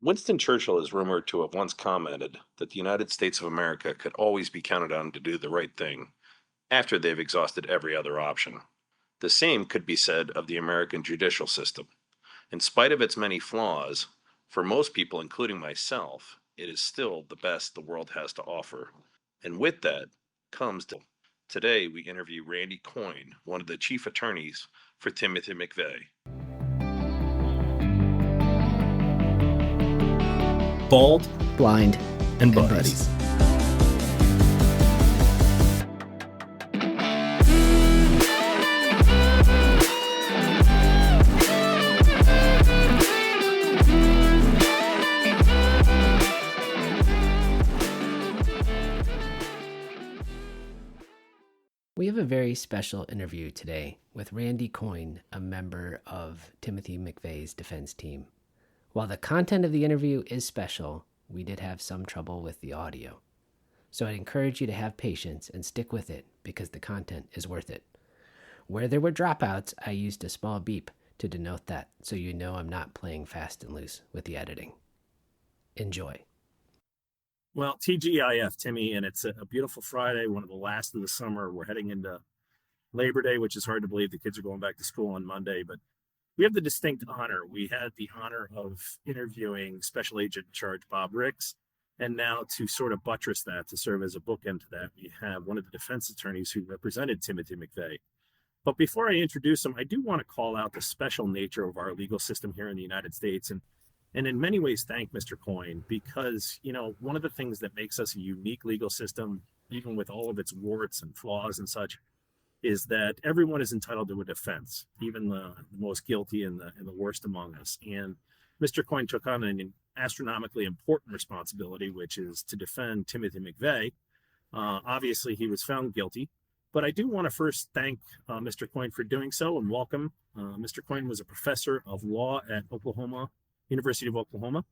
Winston Churchill is rumored to have once commented that the United States of America could always be counted on to do the right thing after they've exhausted every other option. The same could be said of the American judicial system. In spite of its many flaws, for most people, including myself, it is still the best the world has to offer. And with that comes today we interview Randy Coyne, one of the chief attorneys for Timothy McVeigh. Bald, blind, and buddies. We have a very special interview today with Randy Coyne, a member of Timothy McVeigh's defense team. While the content of the interview is special, we did have some trouble with the audio. So I'd encourage you to have patience and stick with it because the content is worth it. Where there were dropouts, I used a small beep to denote that, so you know I'm not playing fast and loose with the editing. Enjoy. Well, TGIF, Timmy, and it's a beautiful Friday, one of the last of the summer. We're heading into Labor Day, which is hard to believe. The kids are going back to school on Monday, but we have the distinct honor. We had the honor of interviewing Special Agent in Charge Bob Ricks, and now to sort of buttress that, to serve as a bookend to that, we have one of the defense attorneys who represented Timothy McVeigh. But before I introduce him, I do want to call out the special nature of our legal system here in the United States, and in many ways thank Mr. Coyne, because, you know, one of the things that makes us a unique legal system, even with all of its warts and flaws and such, is that everyone is entitled to a defense, even the most guilty and the worst among us. And Mr. Coyne took on an astronomically important responsibility, which is to defend Timothy McVeigh. Obviously, he was found guilty, but I do want to first thank Mr. Coyne for doing so and welcome. Mr. Coyne was a professor of law at University of Oklahoma.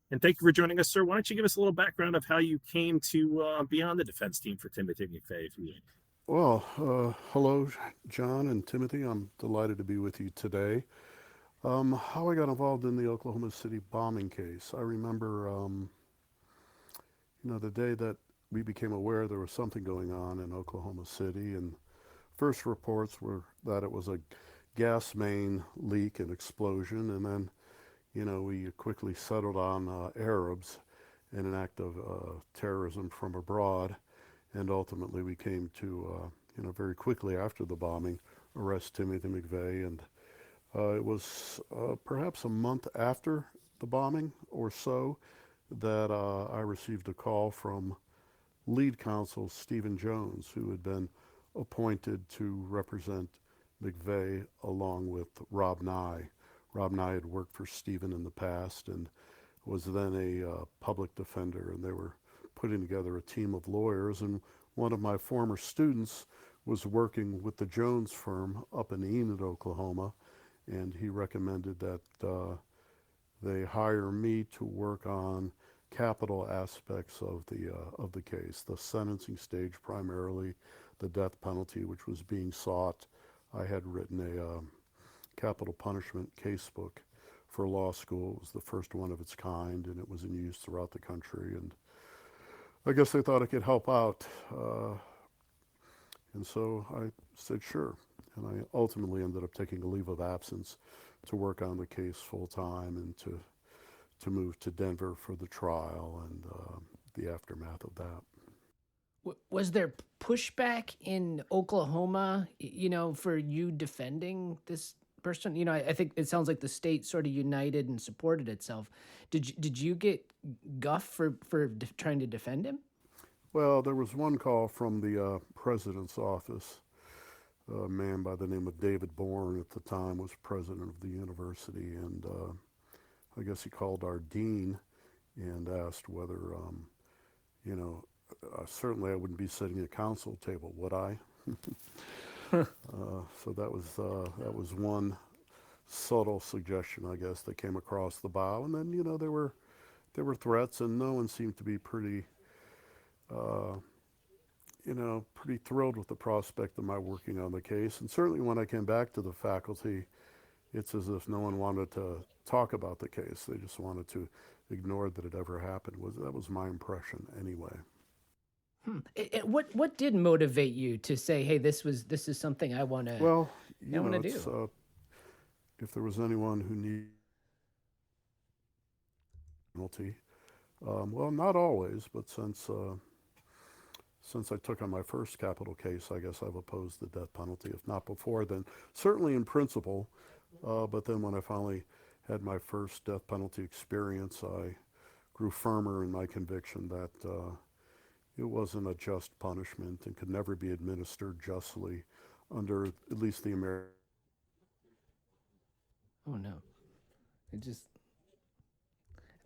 And thank you for joining us, sir. Why don't you give us a little background of how you came to be on the defense team for Timothy McVeigh, if you would. Well, hello, John and Timothy. I'm delighted to be with you today. How I got involved in the Oklahoma City bombing case. I remember, the day that we became aware there was something going on in Oklahoma City, and first reports were that it was a gas main leak and explosion, and then we quickly settled on Arabs in an act of terrorism from abroad. And ultimately we came to, very quickly after the bombing, arrest Timothy McVeigh. And it was perhaps a month after the bombing or so that I received a call from lead counsel Stephen Jones, who had been appointed to represent McVeigh along with Rob Nye. Rob Nye had worked for Stephen in the past and was then a public defender, and they were putting together a team of lawyers. And one of my former students was working with the Jones firm up in Enid, Oklahoma, and he recommended that they hire me to work on capital aspects of the case, the sentencing stage primarily, the death penalty, which was being sought. I had written a capital punishment casebook for law school. It was the first one of its kind, and it was in use throughout the country. And I guess they thought it could help out. And so I said, sure. And I ultimately ended up taking a leave of absence to work on the case full time and to move to Denver for the trial and the aftermath of that. Was there pushback in Oklahoma, for you defending this person? I think it sounds like the state sort of united and supported itself. Did you get guff for trying to defend him? Well, there was one call from the president's office. A man by the name of David Bourne at the time was president of the university, and I guess he called our dean and asked whether, certainly I wouldn't be sitting at a council table, would I? So that was one subtle suggestion, I guess, that came across the bow. And then, there were threats, and no one seemed to be pretty thrilled with the prospect of my working on the case. And certainly when I came back to the faculty, it's as if no one wanted to talk about the case. They just wanted to ignored that it ever happened. That was my impression anyway. What did motivate you to say, "Hey, this is something I want to Well, I want to it's do"? if there was anyone who needed penalty, well, not always, but since I took on my first capital case, I guess I've opposed the death penalty. If not before, then certainly in principle. But then when I finally had my first death penalty experience, I grew firmer in my conviction that it wasn't a just punishment and could never be administered justly under at least the American. Oh no, I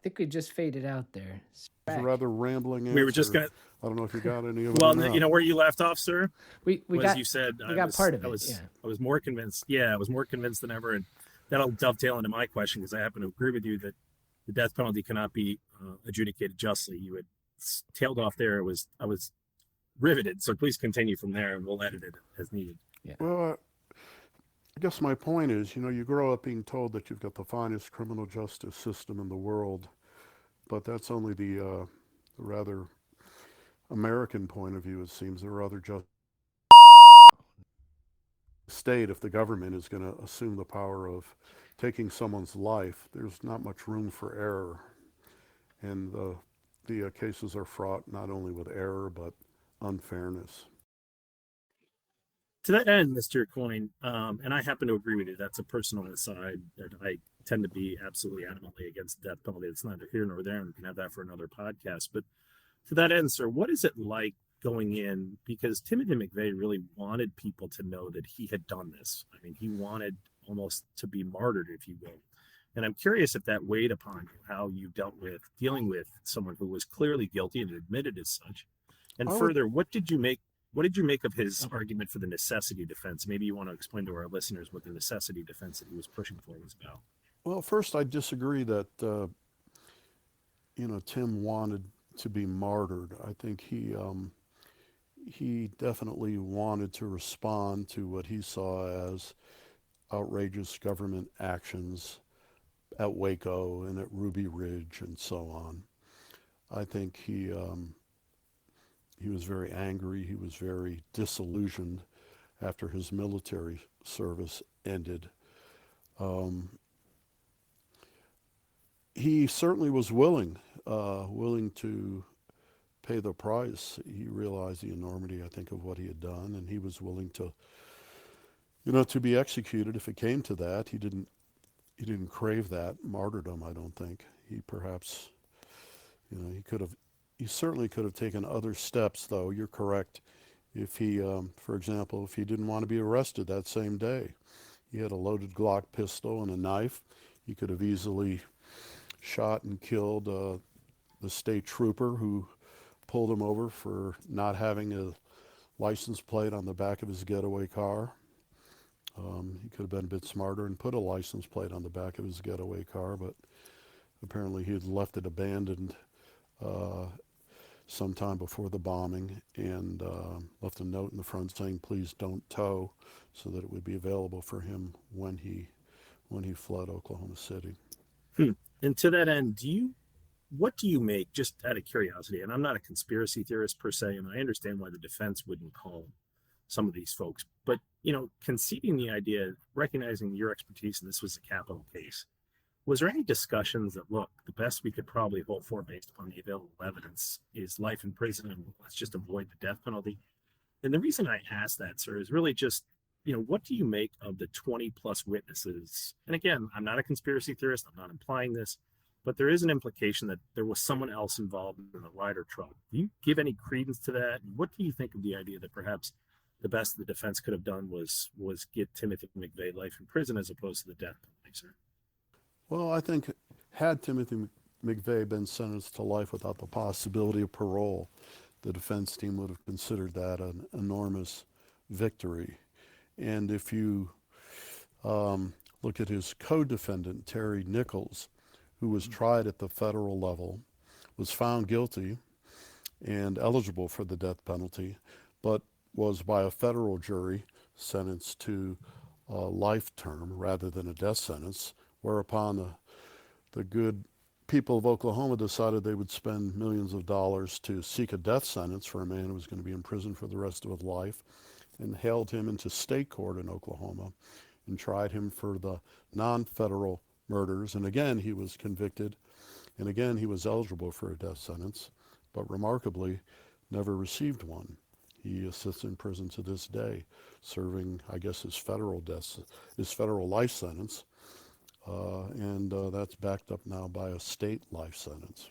think we just faded out there. It's a rather rambling answer. We were just going. I don't know if you got any of it. Well, or not. you know where you left off, sir. We got you said we got part of it. I was more convinced. Yeah, I was more convinced than ever, and that'll dovetail into my question because I happen to agree with you that the death penalty cannot be adjudicated justly. You had tailed off there. I was riveted. So please continue from there, and we'll edit it as needed. Yeah. Well, I guess my point is, you grow up being told that you've got the finest criminal justice system in the world, but that's only the rather American point of view, it seems. There are other state, if the government is going to assume the power of taking someone's life, there's not much room for error. And the cases are fraught not only with error, but unfairness. To that end, Mr. Coyne, and I happen to agree with you, that's a personal aside, that I tend to be absolutely adamantly against the death penalty. It's neither here nor there, and we can have that for another podcast. But to that end, sir, what is it like going in? Because Timothy McVeigh really wanted people to know that he had done this. I mean, he wanted almost to be martyred, if you will. And I'm curious if that weighed upon you, how you dealing with someone who was clearly guilty and admitted as such. And further, what did you make of his argument for the necessity defense? Maybe you want to explain to our listeners what the necessity defense that he was pushing for was about. Well, first, I disagree that, Tim wanted to be martyred. I think he definitely wanted to respond to what he saw as outrageous government actions at Waco and at Ruby Ridge and so on. I think he was very angry. He was very disillusioned after his military service ended. He certainly was willing to pay the price. He realized the enormity, I think, of what he had done, and he was willing to, to be executed if it came to that. He didn't crave that martyrdom, I don't think. He perhaps, he certainly could have taken other steps, though. You're correct. If he, for example, if he didn't want to be arrested that same day, he had a loaded Glock pistol and a knife. He could have easily shot and killed the state trooper who pulled him over for not having a license plate on the back of his getaway car. He could have been a bit smarter and put a license plate on the back of his getaway car, but apparently he had left it abandoned sometime before the bombing and left a note in the front saying, "Please don't tow," so that it would be available for him when he fled Oklahoma City. And to that end, what do you make, just out of curiosity, and I'm not a conspiracy theorist per se, and I understand why the defense wouldn't call some of these folks, but, conceding the idea, recognizing your expertise, and this was a capital case, was there any discussions that, look, the best we could probably hope for based upon the available evidence is life in prison and let's just avoid the death penalty? And the reason I ask that, sir, is really just, what do you make of the 20 plus witnesses? And again, I'm not a conspiracy theorist. I'm not implying this, but there is an implication that there was someone else involved in the Ryder truck. Do you give any credence to that? What do you think of the idea that perhaps the best the defense could have done was get Timothy McVeigh life in prison as opposed to the death penalty, sir? Well, I think had Timothy McVeigh been sentenced to life without the possibility of parole, the defense team would have considered that an enormous victory. And if you look at his co-defendant, Terry Nichols, who was tried at the federal level, was found guilty and eligible for the death penalty, but was by a federal jury sentenced to a life term rather than a death sentence, whereupon the good people of Oklahoma decided they would spend millions of dollars to seek a death sentence for a man who was going to be in prison for the rest of his life, and hailed him into state court in Oklahoma and tried him for the non-federal murders. And again, he was convicted, and again, he was eligible for a death sentence, but remarkably, never received one. He sits in prison to this day, serving, I guess, his federal life sentence, and that's backed up now by a state life sentence.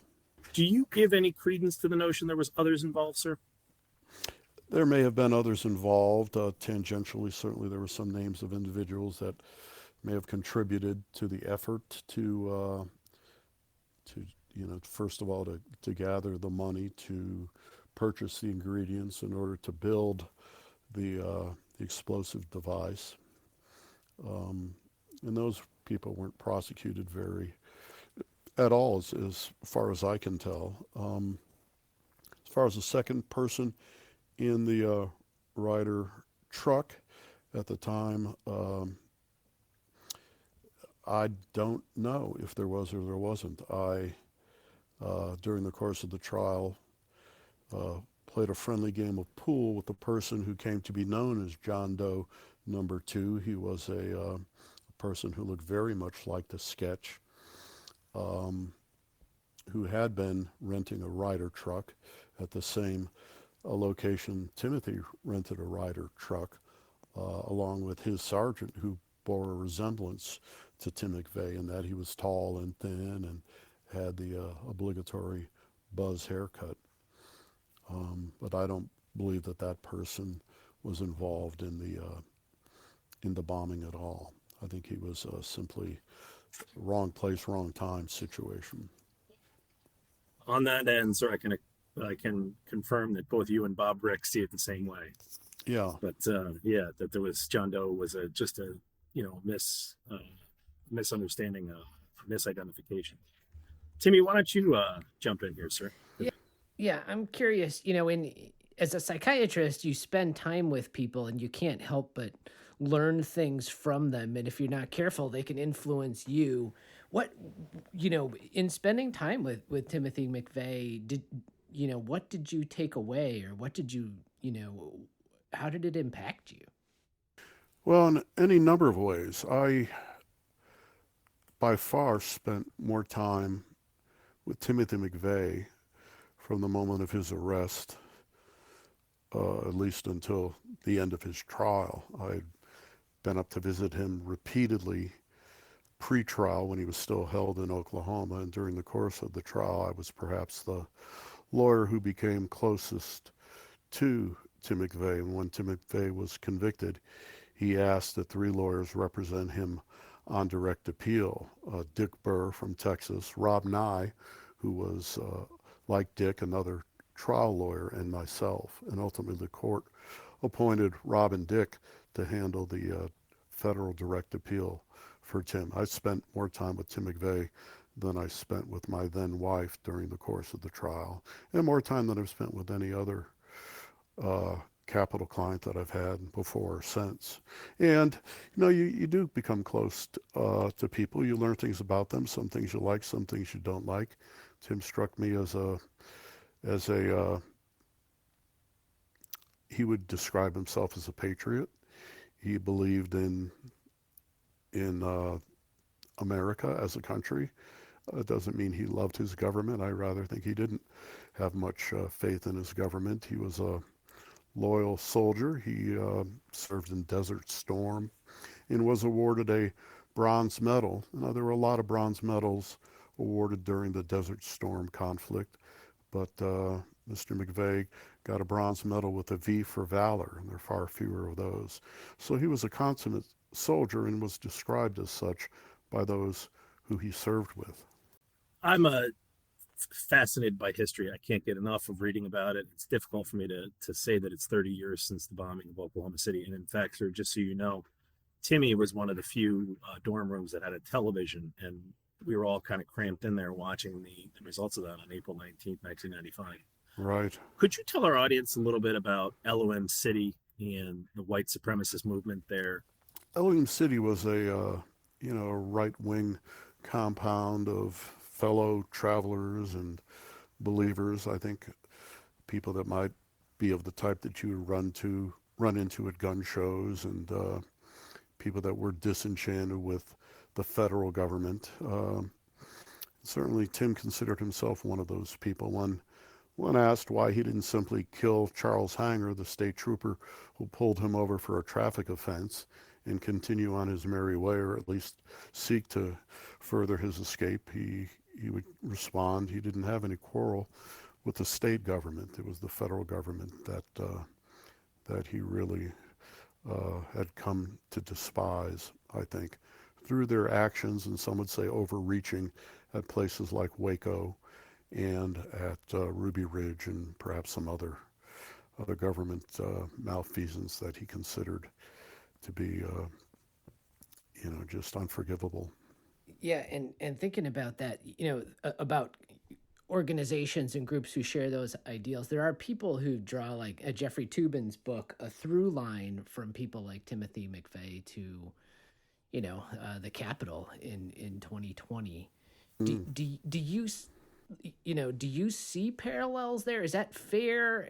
Do you give any credence to the notion there was others involved, sir? There may have been others involved. Tangentially, certainly there were some names of individuals that may have contributed to the effort to first of all, to gather the money to purchase the ingredients in order to build the explosive device. And those people weren't prosecuted at all, as far as I can tell. As far as the second person in the Ryder truck at the time, I don't know if there was or there wasn't. I, during the course of the trial, played a friendly game of pool with the person who came to be known as John Doe number 2. He was a person who looked very much like the sketch, who had been renting a Ryder truck at the same location Timothy rented a Ryder truck, along with his sergeant, who bore a resemblance to Tim McVeigh in that he was tall and thin and had the obligatory buzz haircut. But I don't believe that person was involved in the bombing at all. I think he was simply wrong place, wrong time situation. On that end, sir, I can confirm that both you and Bob Rick see it the same way. Yeah. But that there was John Doe was just a misunderstanding, misidentification. Timmy, why don't you jump in here, sir? Yeah, I'm curious. As a psychiatrist, you spend time with people, and you can't help but learn things from them. And if you're not careful, they can influence you. What, in spending time with Timothy McVeigh, what did you take away, or what did you, how did it impact you? Well, in any number of ways. I, by far, spent more time with Timothy McVeigh from the moment of his arrest, at least until the end of his trial. I'd been up to visit him repeatedly pre-trial when he was still held in Oklahoma, and during the course of the trial, I was perhaps the lawyer who became closest to Tim McVeigh. And when Tim McVeigh was convicted, he asked that 3 lawyers represent him on direct appeal. Dick Burr from Texas, Rob Nye, who was, like Dick, another trial lawyer, and myself. And ultimately the court appointed Rob and Dick to handle the federal direct appeal for Tim. I spent more time with Tim McVeigh than I spent with my then wife during the course of the trial, and more time than I've spent with any other capital client that I've had before or since. And you do become close to people. You learn things about them, some things you like, some things you don't like. Tim struck me as he would describe himself as a patriot. He believed in America as a country. It doesn't mean he loved his government. I rather think he didn't have much faith in his government. He was a loyal soldier. He served in Desert Storm and was awarded a bronze medal. Now, there were a lot of bronze medals awarded during the Desert Storm conflict, but Mr. McVeigh got a bronze medal with a V for valor, and there are far fewer of those. So he was a consummate soldier and was described as such by those who he served with. I'm fascinated by history. I can't get enough of reading about it. It's difficult for me to say that it's 30 years since the bombing of Oklahoma City. And in fact, sir, just so you know, Timmy was one of the few dorm rooms that had a television, and we were all kind of cramped in there watching the results of that on April 19th, 1995. Right. Could you tell our audience a little bit about Elohim City and the white supremacist movement there? Elohim City was a right-wing compound of fellow travelers and believers. I think people that might be of the type that you would run into at gun shows, and people that were disenchanted with the federal government. Certainly, Tim considered himself one of those people. When asked why he didn't simply kill Charles Hanger, the state trooper who pulled him over for a traffic offense, and continue on his merry way, or at least seek to further his escape, he would respond he didn't have any quarrel with the state government. It was the federal government that he really had come to despise, I think, through their actions, and some would say overreaching, at places like Waco and at Ruby Ridge, and perhaps some other government malfeasance that he considered to be, just unforgivable. Yeah, and thinking about that, about organizations and groups who share those ideals, there are people who draw, like Jeffrey Toobin's book, a through line from people like Timothy McVeigh to, the Capitol in 2020. Mm. Do you see parallels there? Is that fair?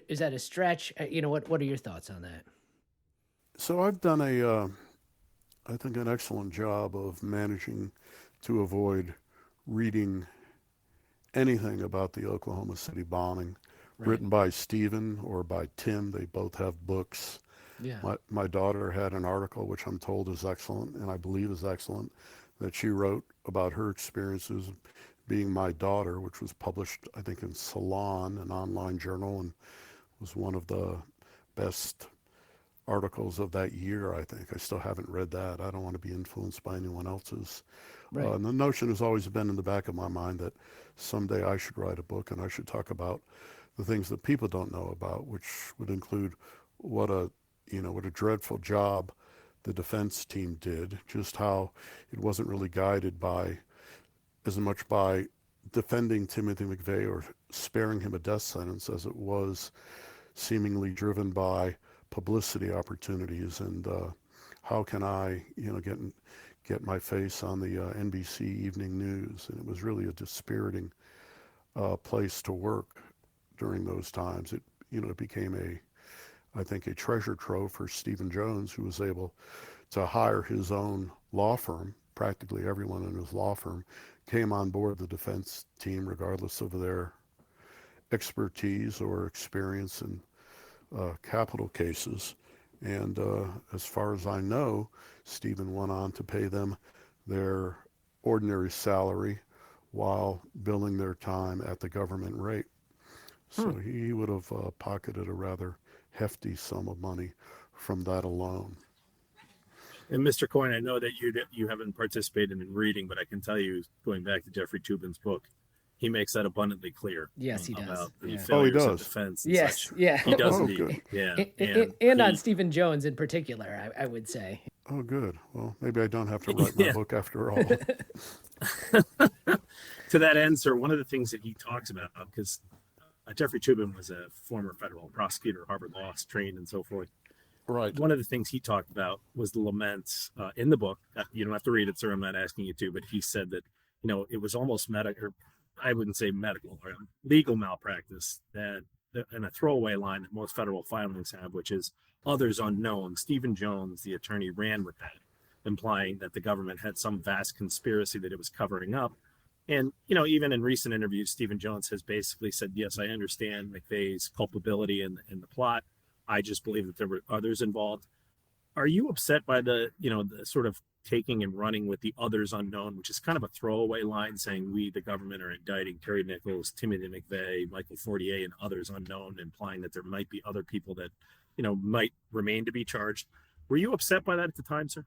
Is that a stretch? What are your thoughts on that? So I've done I think, an excellent job of managing to avoid reading anything about the Oklahoma City bombing, Right. written by Stephen or by Tim. They both have books. Yeah. My daughter had an article, which I'm told is excellent, and I believe is excellent, that she wrote about her experiences being my daughter, which was published, I think, in Salon, an online journal, and was one of the best articles of that year, I think. I still haven't read that. I don't want to be influenced by anyone else's. Right. And the notion has always been in the back of my mind that someday I should write a book and I should talk about the things that people don't know about, which would include what a dreadful job the defense team did, just how it wasn't really guided by as much by defending Timothy McVeigh or sparing him a death sentence as it was seemingly driven by publicity opportunities, and how can I, get my face on the NBC Evening News. And it was really a dispiriting place to work during those times. It became I think, a treasure trove for Stephen Jones, who was able to hire his own law firm. Practically everyone in his law firm came on board the defense team, regardless of their expertise or experience in capital cases. And as far as I know, Stephen went on to pay them their ordinary salary while billing their time at the government rate. So he would have pocketed a rather hefty sum of money from that alone. And Mr. Coyne, I know that you haven't participated in reading, but I can tell you, going back to Jeffrey Toobin's book, he makes that abundantly clear. Yes, he does. About the Yeah. failures Oh, he of does. defense and Yes, such. yeah. He does Oh, indeed. good. Yeah. And on Stephen Jones in particular, I would say. Oh, good. Well, maybe I don't have to write my book after all. To that end, sir, one of the things that he talks about, because Jeffrey Toobin was a former federal prosecutor, Harvard Law trained, and so forth. Right. One of the things he talked about was the laments in the book. You don't have to read it, sir. I'm not asking you to, but he said that, it was almost medical, or I wouldn't say medical, or legal malpractice, that and a throwaway line that most federal filings have, which is others unknown. Stephen Jones, the attorney, ran with that, implying that the government had some vast conspiracy that it was covering up. And, even in recent interviews, Stephen Jones has basically said, yes, I understand McVeigh's culpability in the plot. I just believe that there were others involved. Are you upset by the sort of taking and running with the others unknown, which is kind of a throwaway line saying we, the government, are indicting Terry Nichols, Timothy McVeigh, Michael Fortier, and others unknown, implying that there might be other people that, might remain to be charged. Were you upset by that at the time, sir?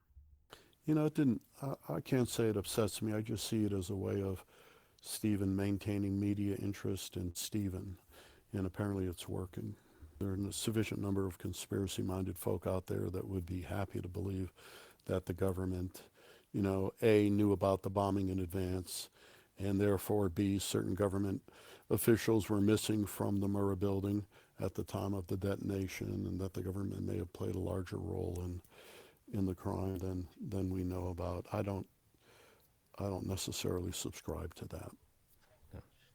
It didn't, I can't say it upsets me. I just see it as a way of Stephen maintaining media interest in Stephen, and apparently it's working. There are a sufficient number of conspiracy-minded folk out there that would be happy to believe that the government, A, knew about the bombing in advance, and therefore, B, certain government officials were missing from the Murrah building at the time of the detonation, and that the government may have played a larger role in the crime than we know about. I don't necessarily subscribe to that.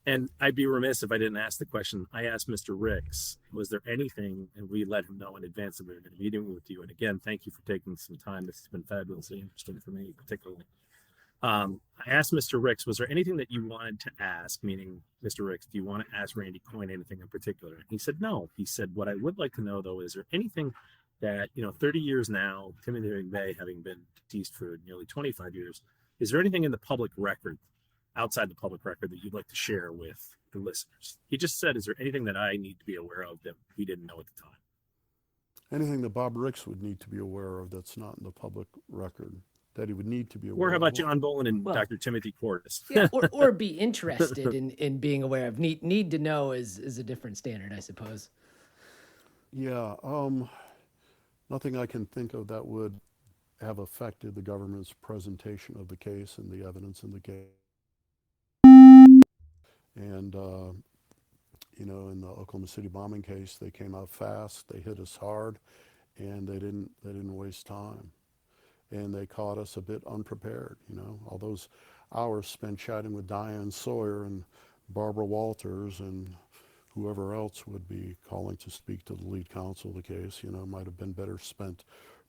And I'd be remiss if I didn't ask the question. I asked Mr. Ricks, was there anything, and we let him know in advance that we were going to be meeting with you. And again, thank you for taking some time. This has been fabulously interesting for me, particularly. I asked Mr. Ricks, was there anything that you wanted to ask? Meaning, Mr. Ricks, do you want to ask Randy Coyne anything in particular? And he said, no. He said, what I would like to know, though, is there anything that, 30 years now, Timothy McVeigh having been deceased for nearly 25 years, is there anything in the public record, outside the public record, that you'd like to share with the listeners? He just said, is there anything that I need to be aware of that we didn't know at the time? Anything that Bob Ricks would need to be aware of that's not in the public record, that he would need to be aware of. Or how about John Boland and Dr. Timothy Cordes? Yeah, or be interested in being aware of. Need to know is a different standard, I suppose. Yeah, nothing I can think of that would have affected the government's presentation of the case and the evidence in the case. And, in the Oklahoma City bombing case, they came out fast, they hit us hard, and they didn't waste time. And they caught us a bit unprepared, all those hours spent chatting with Diane Sawyer and Barbara Walters and whoever else would be calling to speak to the lead counsel of the case, might have been better spent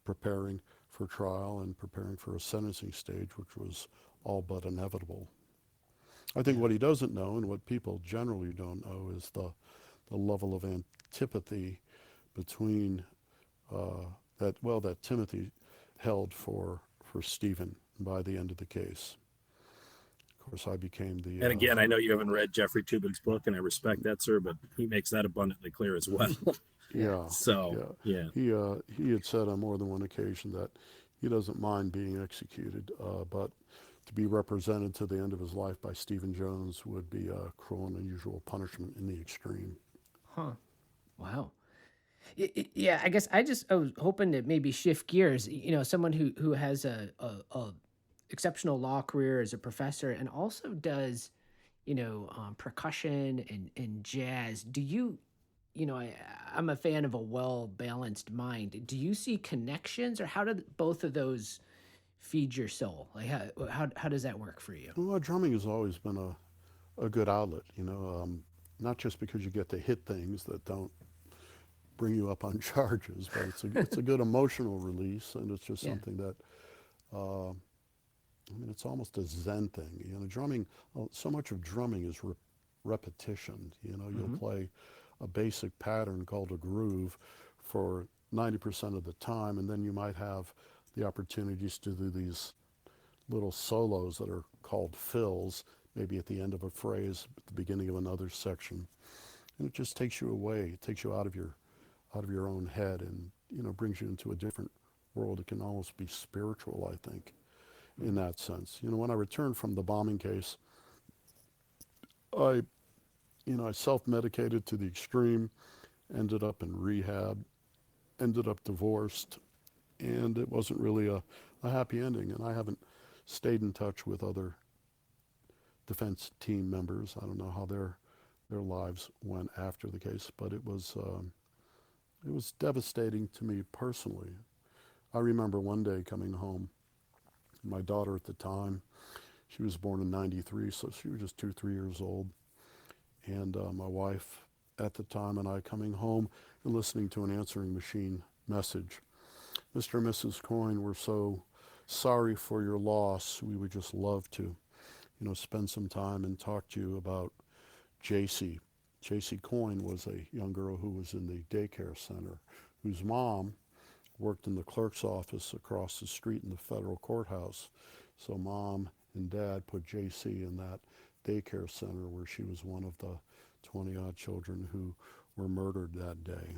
preparing for trial and preparing for a sentencing stage, which was all but inevitable. I think what he doesn't know, and what people generally don't know, is the level of antipathy between that Timothy held for Stephen by the end of the case. Of course, I became the... And again, I know you haven't read Jeffrey Toobin's book, and I respect that, sir, but he makes that abundantly clear as well. Yeah. So, yeah. He had said on more than one occasion that he doesn't mind being executed, but to be represented to the end of his life by Stephen Jones would be a cruel and unusual punishment in the extreme. Huh. Wow. Yeah, I guess I was hoping to maybe shift gears. Someone who has a exceptional law career as a professor and also does, percussion and jazz. Do you, I'm a fan of a well-balanced mind. Do you see connections, or how do both of those feed your soul? Like how does that work for you? Well, drumming has always been a good outlet, not just because you get to hit things that don't bring you up on charges, but it's a good emotional release, and it's just something that, it's almost a Zen thing. Drumming, so much of drumming is repetition. You'll play a basic pattern called a groove for 90% of the time, and then you might have the opportunities to do these little solos that are called fills, maybe at the end of a phrase, at the beginning of another section. And it just takes you away. It takes you out of your own head, and brings you into a different world. It can almost be spiritual, I think, in that sense. When I returned from the bombing case, I self-medicated to the extreme, ended up in rehab, ended up divorced, and it wasn't really a happy ending. And I haven't stayed in touch with other defense team members. I don't know how their lives went after the case, but it was devastating to me personally. I remember one day coming home. My daughter at the time, she was born in '93, so she was just 2-3 years old. And my wife at the time and I coming home and listening to an answering machine message. Mr. and Mrs. Coyne, we're so sorry for your loss. We would just love to, spend some time and talk to you about JC. JC Coyne was a young girl who was in the daycare center, whose mom worked in the clerk's office across the street in the federal courthouse. So Mom and Dad put JC in that daycare center where she was one of the 20-odd children who were murdered that day.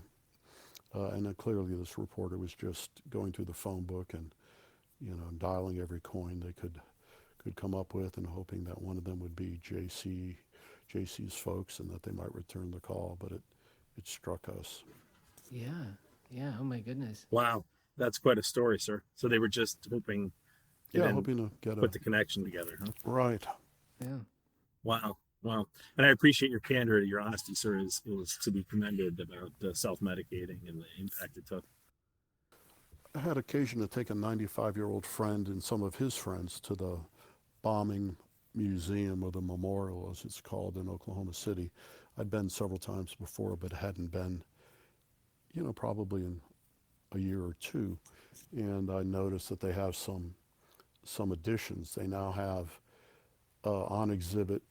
And then clearly this reporter was just going through the phone book and, dialing every coin they could come up with, and hoping that one of them would be JC's folks and that they might return the call. But it struck us. Yeah. Oh my goodness. Wow. That's quite a story, sir. So they were just hoping Hoping to put the connection together, huh? Right. Yeah. Wow. And I appreciate your candor, your honesty, sir, is to be commended about self-medicating and the impact it took. I had occasion to take a 95-year-old friend and some of his friends to the bombing museum, or the memorial as it's called, in Oklahoma City. I'd been several times before, but hadn't been, probably in a year or two. And I noticed that they have some additions. They now have on exhibit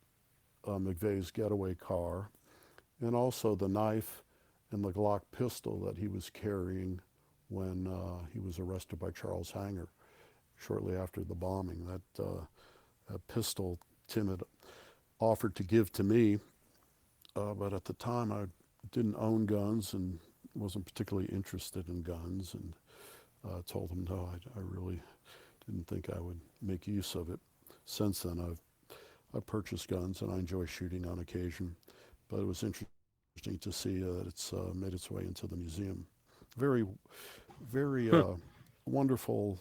McVeigh's getaway car, and also the knife and the Glock pistol that he was carrying when he was arrested by Charles Hanger shortly after the bombing. That pistol Tim had offered to give to me, but at the time I didn't own guns and wasn't particularly interested in guns, and told him no, I really didn't think I would make use of it. Since then, I've purchased guns, and I enjoy shooting on occasion, but it was interesting to see that it's made its way into the museum. Very, very wonderful,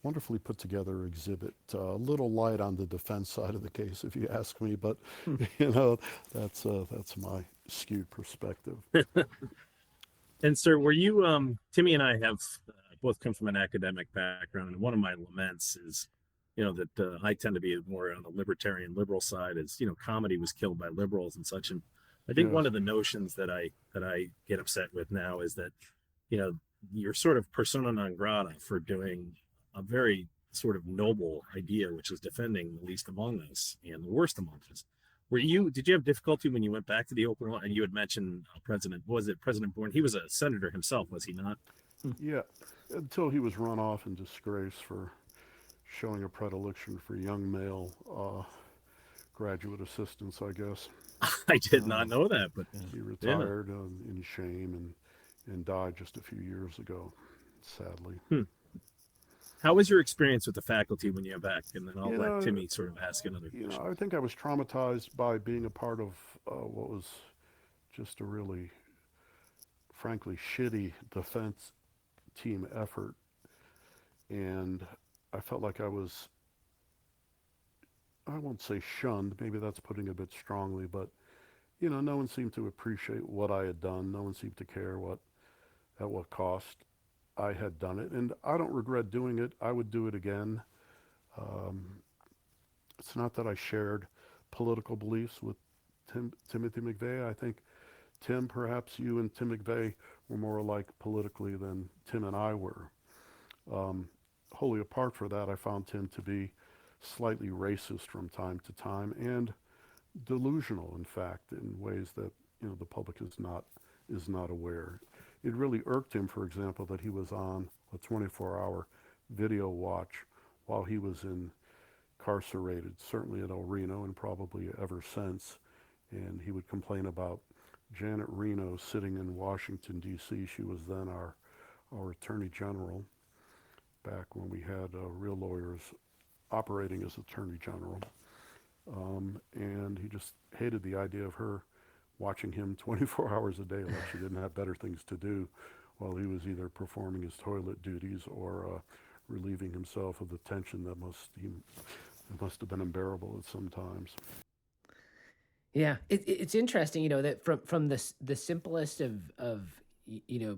wonderfully put together exhibit. A little light on the defense side of the case, if you ask me, but that's my skewed perspective. And sir, were you Timmy and I have both come from an academic background, and one of my laments is, that I tend to be more on the libertarian liberal side. Is comedy was killed by liberals and such, and I think one of the notions that I get upset with now is that you're sort of persona non grata for doing a very sort of noble idea, which is defending the least among us and the worst among us. Did you have difficulty when you went back to the Oklahoma, and you had mentioned President Bourne? He was a senator himself, was he not? Yeah, until he was run off in disgrace for showing a predilection for young male graduate assistants, I guess. I did not know that, but he retired in shame and died just a few years ago, sadly. How was your experience with the faculty when you went back? And then I'll let Timmy sort of ask another question. I think I was traumatized by being a part of what was just a really, frankly, shitty defense team effort. And I felt like I was, I won't say shunned, maybe that's putting it a bit strongly, but, no one seemed to appreciate what I had done. No one seemed to care at what cost I had done it. And I don't regret doing it. I would do it again. It's not that I shared political beliefs with Timothy McVeigh. I think Tim, perhaps you and Tim McVeigh were more alike politically than Tim and I were. Wholly apart from that, I found Tim to be slightly racist from time to time and delusional, in fact, in ways that the public is not aware. It really irked him, for example, that he was on a 24-hour video watch while he was incarcerated, certainly at El Reno and probably ever since. And he would complain about Janet Reno sitting in Washington, D.C. She was then our Attorney General, back when we had real lawyers operating as Attorney General. And he just hated the idea of her watching him 24 hours a day like she didn't have better things to do while he was either performing his toilet duties or relieving himself of the tension that must have been unbearable at some times. Yeah, it's interesting, that from the simplest of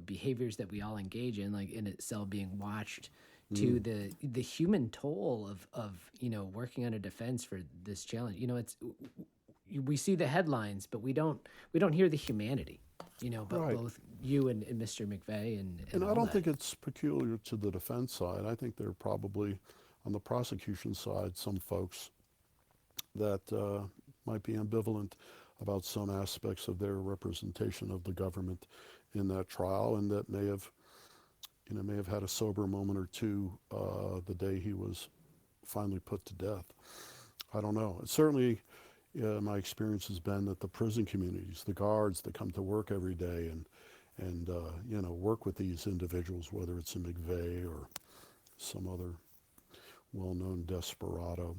behaviors that we all engage in, like in itself being watched, to the human toll of working on a defense for this challenge. It's we see the headlines, but we don't hear the humanity. But right. Both you and Mr. McVeigh and I don't think it's peculiar to the defense side. I think there are probably on the prosecution side some folks that might be ambivalent about some aspects of their representation of the government in that trial, and that may have had a sober moment or two the day he was finally put to death. I don't know. Certainly, my experience has been that the prison communities, the guards that come to work every day and work with these individuals, whether it's a McVeigh or some other well-known desperado,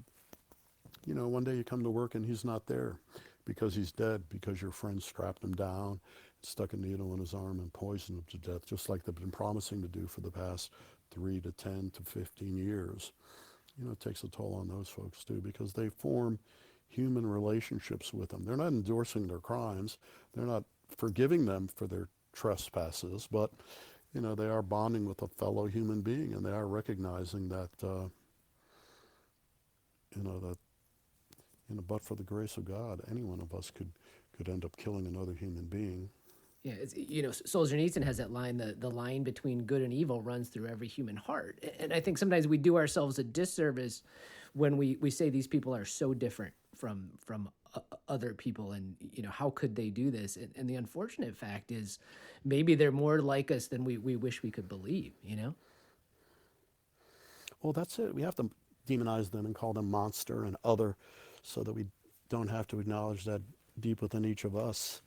one day you come to work and he's not there because he's dead, because your friend strapped him down, stuck a needle in his arm and poisoned him to death, just like they've been promising to do for the past 3 to 10 to 15 years. It takes a toll on those folks too, because they form human relationships with them. They're not endorsing their crimes. They're not forgiving them for their trespasses, but they are bonding with a fellow human being, and they are recognizing that that, but for the grace of God, any one of us could end up killing another human being. Yeah, Solzhenitsyn has that line, the line between good and evil runs through every human heart. And I think sometimes we do ourselves a disservice when we say these people are so different from other people, and how could they do this? And the unfortunate fact is maybe they're more like us than we wish we could believe. Well, that's it. We have to demonize them and call them monster and other, so that we don't have to acknowledge that deep within each of us,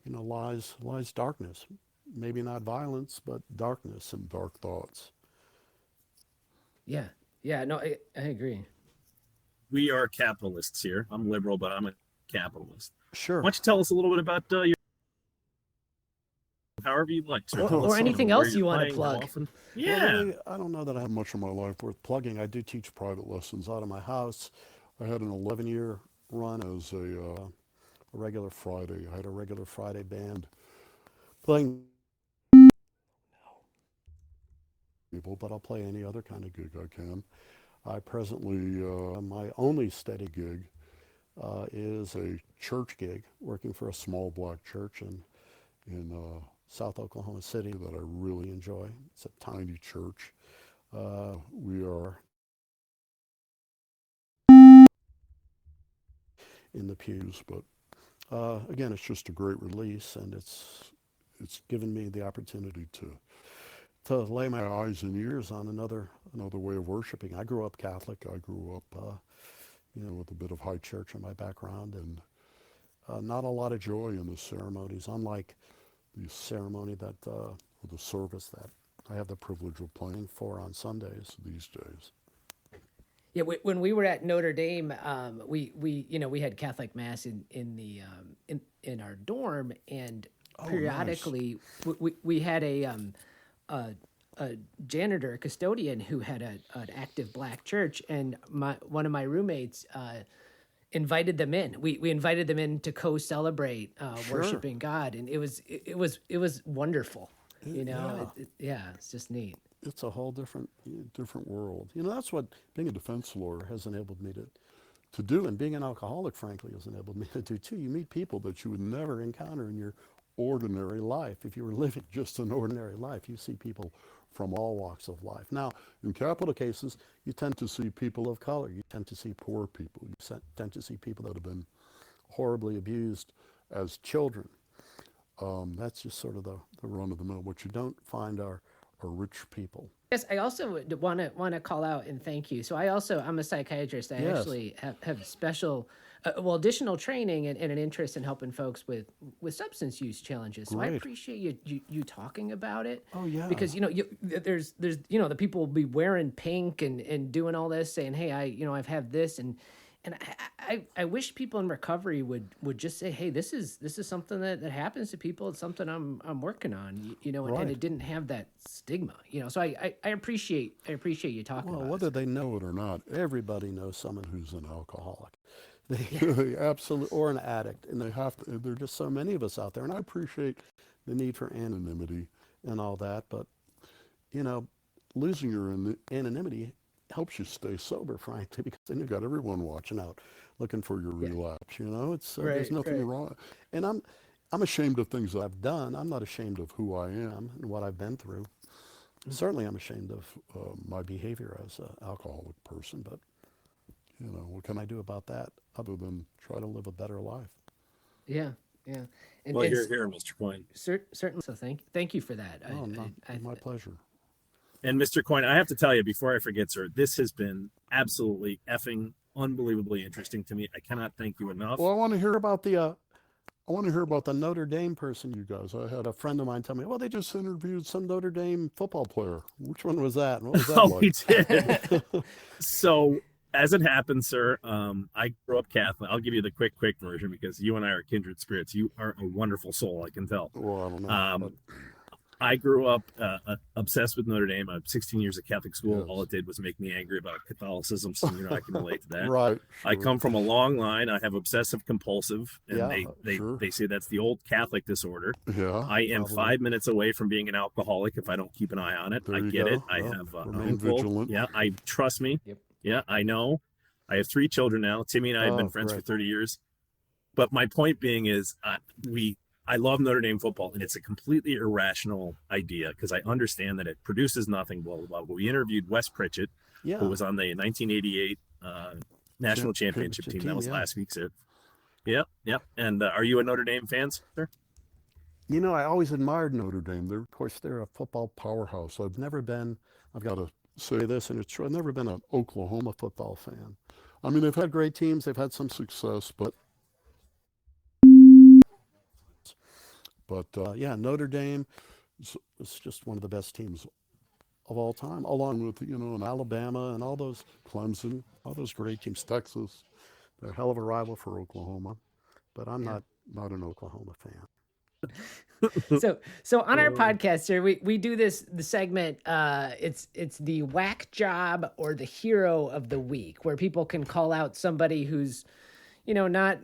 lies darkness. Maybe not violence, but darkness and dark thoughts. Yeah, no, I agree. We are capitalists here. I'm liberal, but I'm a capitalist. Sure. Why don't you tell us a little bit about your, however you'd like to. Or anything else you want to plug. Yeah. Well, I don't know that I have much of my life worth plugging. I do teach private lessons out of my house. I had an 11-year run as a regular Friday. I had a regular Friday band playing people, but I'll play any other kind of gig I can. I presently, my only steady gig is a church gig, working for a small black church in South Oklahoma City that I really enjoy. It's a tiny church. We are in the pews, but again, it's just a great release, and it's given me the opportunity to lay my eyes and ears on another way of worshiping. I grew up Catholic. I grew up, with a bit of high church in my background, and not a lot of joy in the ceremonies, unlike the ceremony or the service that I have the privilege of playing for on Sundays these days. Yeah, when we were at Notre Dame, we had Catholic Mass in our dorm, and periodically we had a janitor, a custodian who had an active black church, and one of my roommates invited them in. We invited them in to co-celebrate worshiping God, and it was wonderful. It's just neat. It's a whole different world. That's what being a defense lawyer has enabled me to do, and being an alcoholic, frankly, has enabled me to do too. You meet people that you would never encounter in your ordinary life. If you were living just an ordinary life, you see people from all walks of life. Now, in capital cases, you tend to see people of color. You tend to see poor people. You tend to see people that have been horribly abused as children. That's just sort of the run of the mill. What you don't find are rich people. Yes, I also want to call out and thank you. So I'm a psychiatrist. I actually have special, additional training and an interest in helping folks with substance use challenges. So Great. I appreciate you talking about it. Oh yeah. Because there's the people will be wearing pink and doing all this, saying, hey, I've had this, and I wish people in recovery would just say, hey, this is something that happens to people. It's something I'm working on, Right. and it didn't have that stigma, So I appreciate you talking about it. Well, whether they know it or not, everybody knows someone who's an alcoholic. They absolutely, or an addict, and there are just so many of us out there, and I appreciate the need for anonymity and all that, but losing your anonymity helps you stay sober, frankly, because then you've got everyone watching out, looking for your relapse. It's there's nothing wrong, and I'm ashamed of things I've done. I'm not ashamed of who I am and what I've been through. Certainly, I'm ashamed of my behavior as an alcoholic person, but what can I do about that other than try to live a better life? Yeah. And, Well, you're here, Mr. Coyne. Certainly. So thank you for that. My pleasure. And Mr. Coyne, I have to tell you before I forget, sir, this has been absolutely effing unbelievably interesting to me. I cannot thank you enough. Well, I want to hear about the Notre Dame person, you guys. I had a friend of mine tell me, well, they just interviewed some Notre Dame football player. Which one was that? And what was that like? We did. So, as it happens, sir, I grew up Catholic. I'll give you the quick version because you and I are kindred spirits. You are a wonderful soul, I can tell. Well, I don't know. I grew up obsessed with Notre Dame. I'm 16 years at Catholic school. Yes. All it did was make me angry about Catholicism, so I can relate to that. Right. I Sure. come from a long line. I have obsessive compulsive, and Sure. they say that's the old Catholic disorder. Yeah. I am probably. 5 minutes away from being an alcoholic if I don't keep an eye on it. There I you get go. it. I Well, have remain vigilant. Yeah, trust me. Yep. Yeah, I know. I have 3 children now. Timmy and I have been friends for 30 years. But my point being is I love Notre Dame football, and it's a completely irrational idea because I understand that it produces nothing. Well, we interviewed Wes Pritchett, who was on the 1988 national championship team. That was last week's. Yep. And are you a Notre Dame fan, sir? You know, I always admired Notre Dame. Of course, they're a football powerhouse. I've got to say this, and it's true, I've never been an Oklahoma football fan. I mean, they've had great teams, they've had some success, but yeah, Notre Dame is just one of the best teams of all time, along with, and Alabama and all those, Clemson, all those great teams, Texas. They're a hell of a rival for Oklahoma, but I'm not an Oklahoma fan. So on our podcast here, we do the segment. It's the whack job or the hero of the week, where people can call out somebody who's, not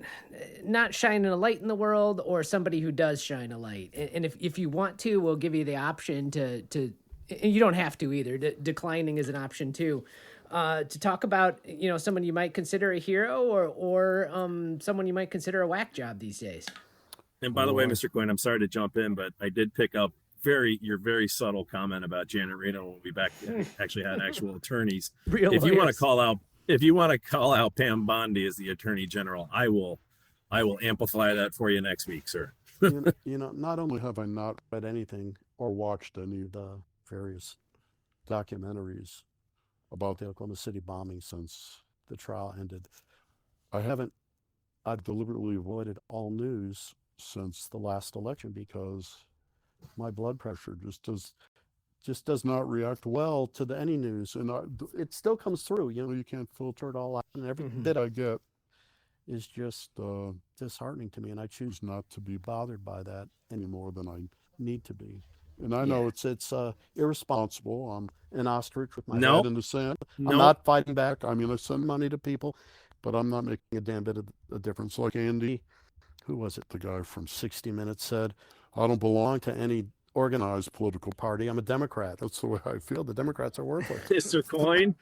shining a light in the world, or somebody who does shine a light. And if you want to, we'll give you the option to and you don't have to either. Declining is an option too. To talk about, someone you might consider a hero or someone you might consider a whack job these days. And by the way, Mr. Coyne, I'm sorry to jump in, but I did pick up your very subtle comment about Janet Reno when we actually had actual attorneys. If you want to call out Pam Bondi as the Attorney General, I will amplify that for you next week, sir. Not only have I not read anything or watched any of the various documentaries about the Oklahoma City bombing since the trial ended, I've deliberately avoided all news since the last election because my blood pressure just does not react well to any news, and it still comes through. You can't filter it all out, and every bit I get is just disheartening to me, and I choose not to be bothered by that any more than I need to be. And I know it's irresponsible. I'm an ostrich with my head in the sand. I'm not fighting back. I mean, I send money to people, but I'm not making a damn bit of a difference. Like Andy, who was it? The guy from 60 Minutes said, I don't belong to any organized political party. I'm a Democrat. That's the way I feel. The Democrats are worthless. Mr. Coyne,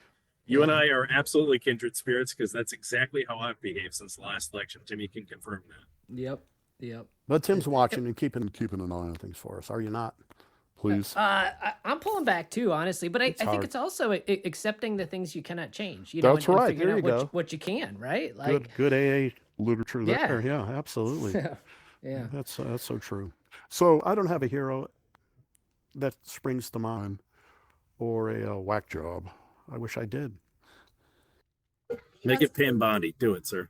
you and I are absolutely kindred spirits because that's exactly how I've behaved since the last election. Timmy can confirm that. Yep. But Tim's watching and keeping an eye on things for us. Are you not? Please. I'm pulling back too, honestly, but I think it's also accepting the things you cannot change. That's right. There you go. What you can, right? Like good AA literature there. Yeah, absolutely. Yeah. That's so true. So I don't have a hero that springs to mind or a whack job. I wish I did. Make it Pam Bondi. Do it, sir.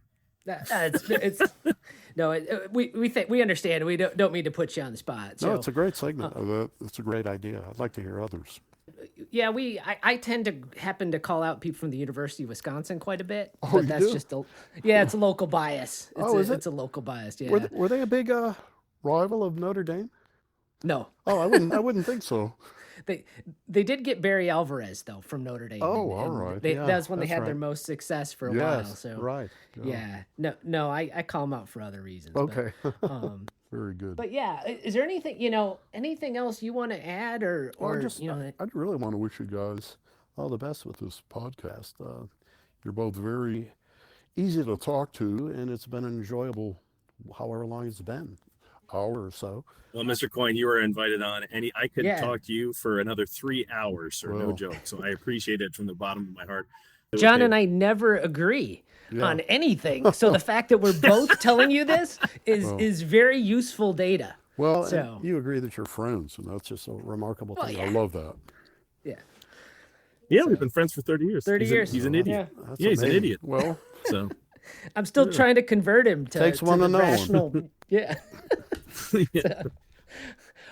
We understand. We don't mean to put you on the spot. So. No, it's a great segment. It's a great idea. I'd like to hear others. Yeah, I tend to happen to call out people from the University of Wisconsin quite a bit. Oh, but that's just it's a local bias. It's a local bias. Yeah. Were they a big rival of Notre Dame? No. Oh, I wouldn't think so. They did get Barry Alvarez though from Notre Dame. Oh, all right. That's when they had their most success for a while. So right. Yeah. No. I call them out for other reasons. Okay. But, very good. But yeah, is there anything else you want to add or I'd really want to wish you guys all the best with this podcast. You're both very easy to talk to, and it's been enjoyable however long it's been, hour or so. Well, Mr. Coyne, you were invited on. I could talk to you for another 3 hours, sir. No joke. So I appreciate it from the bottom of my heart. John and I never agree on anything. So the fact that we're both telling you this is very useful data. Well, you agree that you're friends, and that's just a remarkable thing. I love that. Yeah, we've been friends for 30 years. 30 years. He's an idiot. Yeah, he's an idiot. Well, so I'm still trying to convert him to takes one to know. Rational. Yeah.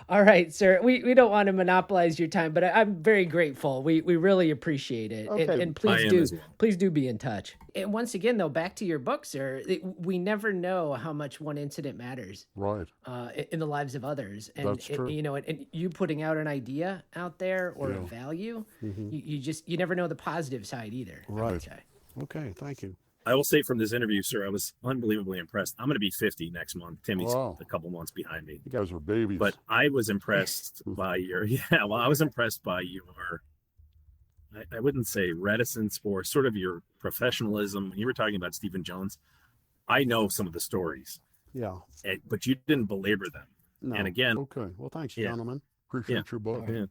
All right, sir. We don't want to monopolize your time, but I'm very grateful. We really appreciate it. Okay. And please do be in touch. And once again, though, back to your book, sir. We never know how much one incident matters. Right. In the lives of others, and that's true. And you putting out an idea out there or a value, you never know the positive side either. Right. Okay. Thank you. I will say from this interview, sir, I was unbelievably impressed. I'm going to be 50 next month. Timmy's a couple months behind me. You guys are babies. But I was impressed by your I wouldn't say reticence or sort of your professionalism. When you were talking about Stephen Jones, I know some of the stories, Yeah. but you didn't belabor them. No. And again, Okay. Well, thanks, yeah. gentlemen. Appreciate your book. Yeah.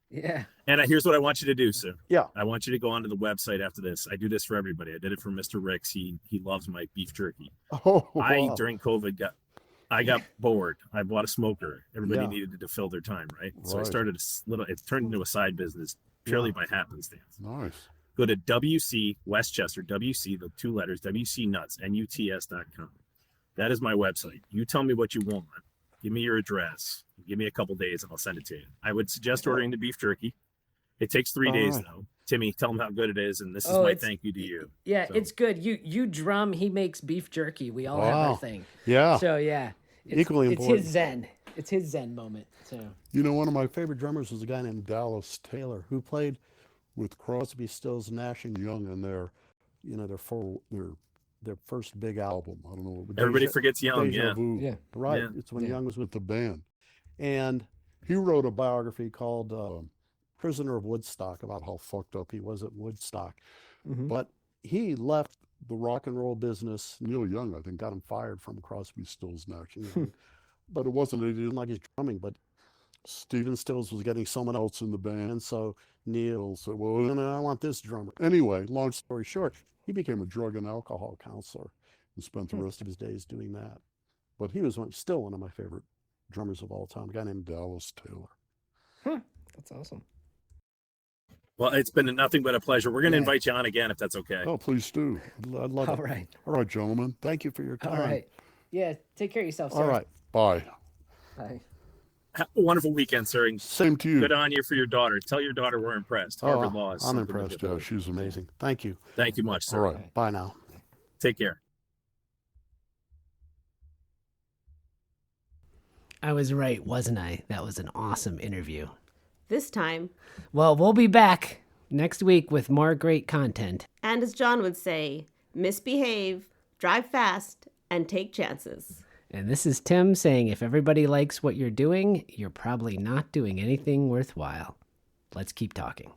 Yeah. And here's what I want you to do, Sue. Yeah. I want you to go onto the website after this. I do this for everybody. I did it for Mr. Ricks. He loves my beef jerky. Oh, wow. During COVID got bored. I bought a smoker. Everybody Yeah. needed to fill their time, right? So I Right. started it turned into a side business purely Yeah. by happenstance. Nice. Go to WC Westchester, WC, the 2 letters, WCnuts, NUTS.com. That is my website. You tell me what you want. Give me your address. Give me a couple days and I'll send it to you. I would suggest ordering the beef jerky. It takes 3 days right. though. Timmy, tell them how good it is, and this is Oh, my it's- thank you to you. Yeah, So- it's good. You drum, he makes beef jerky. We all have our Wow. thing. Yeah. So yeah. Equally It's important. his zen. It's his zen moment. So You know, one of my favorite drummers was a guy named Dallas Taylor who played with Crosby, Stills, Nash and Young in their first big album. I don't know. Everybody forgets Young, Deja yeah. Vu. Yeah. Right. Yeah. It's when Yeah. Young was with the band. And he wrote a biography called Prisoner of Woodstock about how fucked up he was at Woodstock. Mhm. But he left the rock and roll business. Neil Young, I think, got him fired from Crosby, Stills, Nash and Young. But it wasn't that he didn't like his drumming, but Stephen Stills was getting someone else in the band. So Neil said, well, I want this drummer. Anyway, long story short, he became a drug and alcohol counselor and spent the rest of his days doing that. But he was still one of my favorite drummers of all time, a guy named Dallas Taylor. that's awesome. Well, it's been nothing but a pleasure. We're going to Yeah. invite you on again if that's okay. Oh, please do. I'd love All it. right. All right, gentlemen. Thank you for your time. All right. Yeah. Take care of yourself, sir. All right. Bye. Bye. Have a wonderful weekend, sir. And Same to you. good on you for your daughter. Tell your daughter we're impressed. Harvard Law is I'm something to impressed. get Yeah, with. she's amazing. Thank you. Thank you much, sir. All right. Bye now. Take care. I was right, wasn't I? That was an awesome interview. This time, Well, we'll be back next week with more great content. and as John would say, misbehave, drive fast, and take chances. And this is Tim saying if everybody likes what you're doing, you're probably not doing anything worthwhile. Let's keep talking.